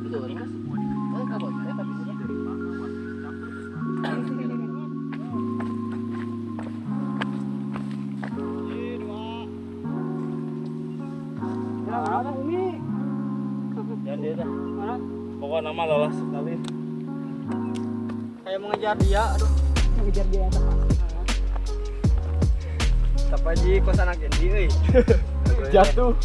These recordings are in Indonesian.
betul. Oh, kabutnya tapi sini. Ada Umi. Jangan dia dah. Mana? Pokoknya nama lolos sekali. Kayak mengejar dia, aduh. Mengejar dia yang tepat. Siapa ji kosan anak Gendi euy. Jatuh.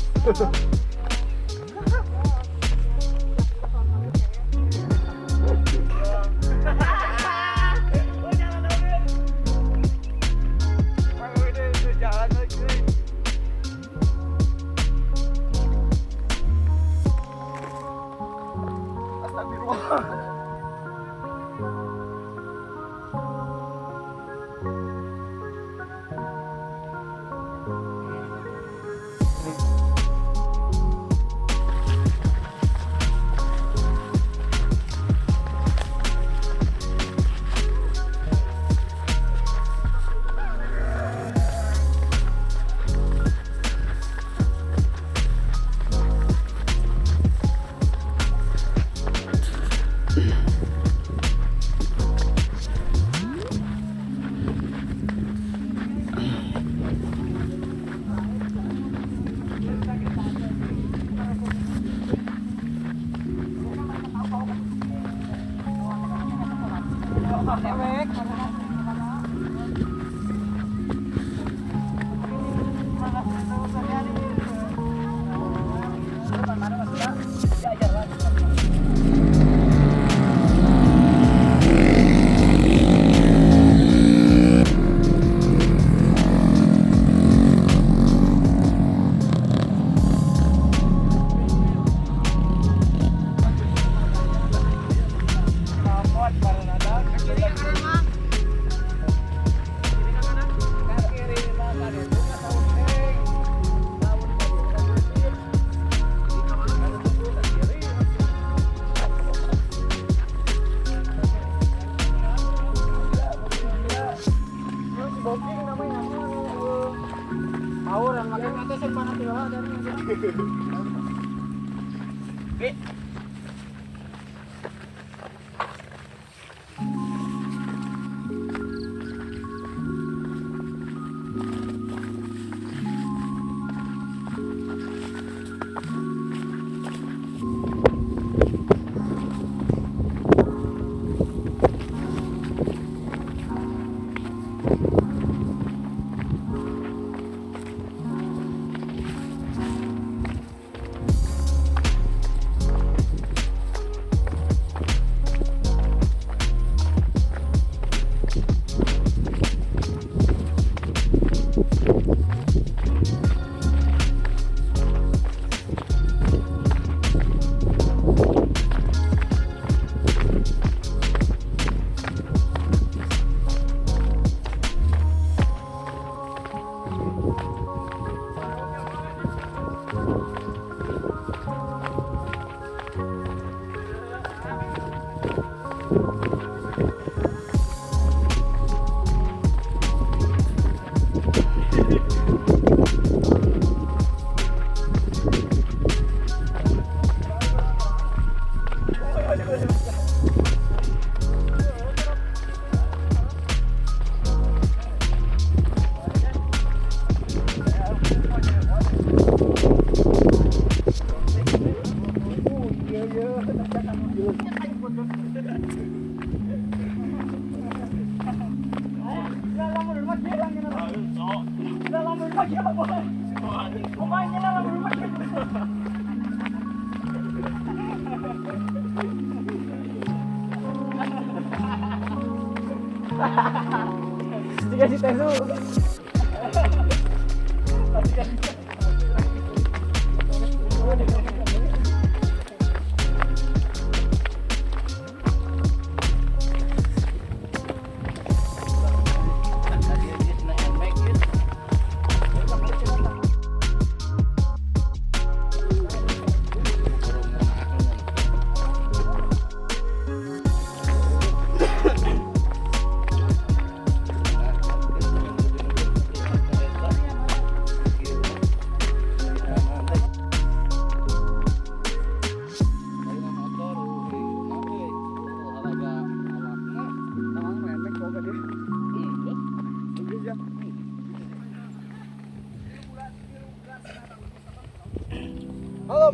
Dikasih tesu.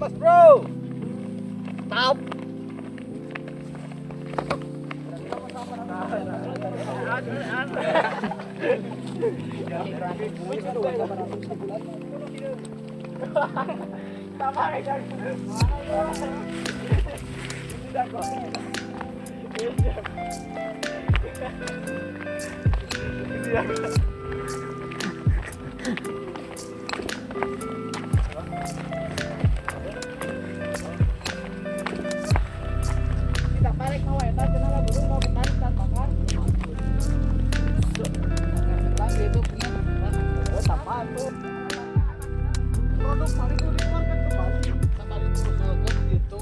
Mas bro. Stop. Kita tarik mau eta cenah lah burung mau ketarik kan makan. Selang gitu punya. Oh, tapaan tuh. Produk paling keluar kan kembali. Kembali terus gitu.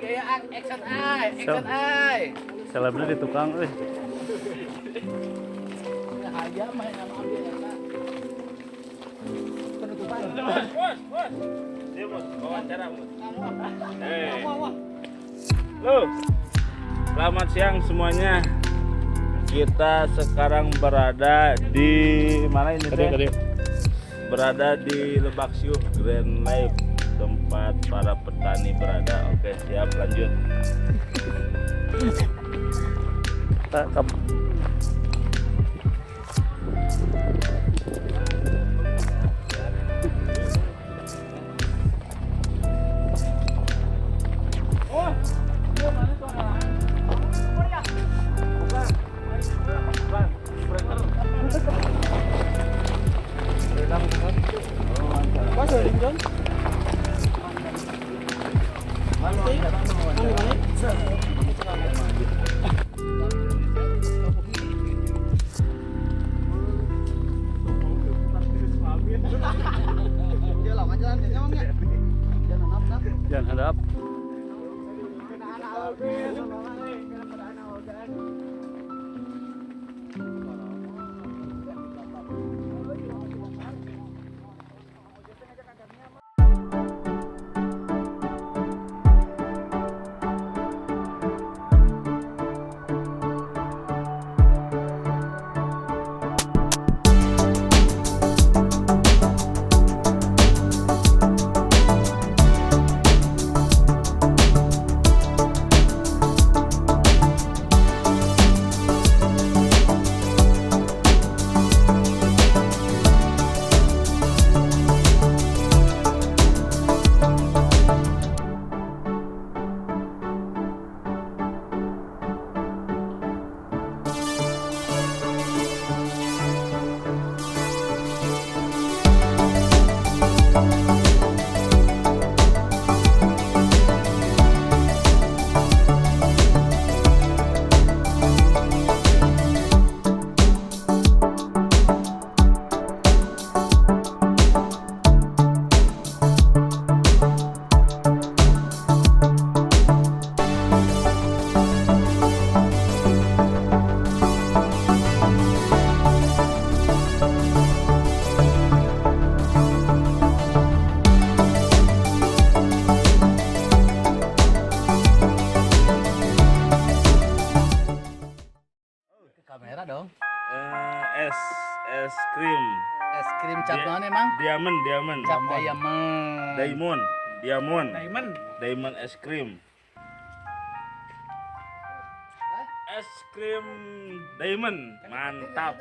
Gaya action eye. Selebgram di tukang euy. Aja main sama ambil eta. Penutupan. Dia Bos, wawancara Bos. Hei. Wah. Halo. Selamat siang semuanya. Kita sekarang berada di mana ini teh? Berada di Lebak Siuh Grand Life, tempat para petani berada. Oke, siap lanjut. Jangan hadap. Kamera dong. Es krim. Es krim cap naon emang? Diamond. Cap diamond. Diamond es krim. Es krim diamond, mantap.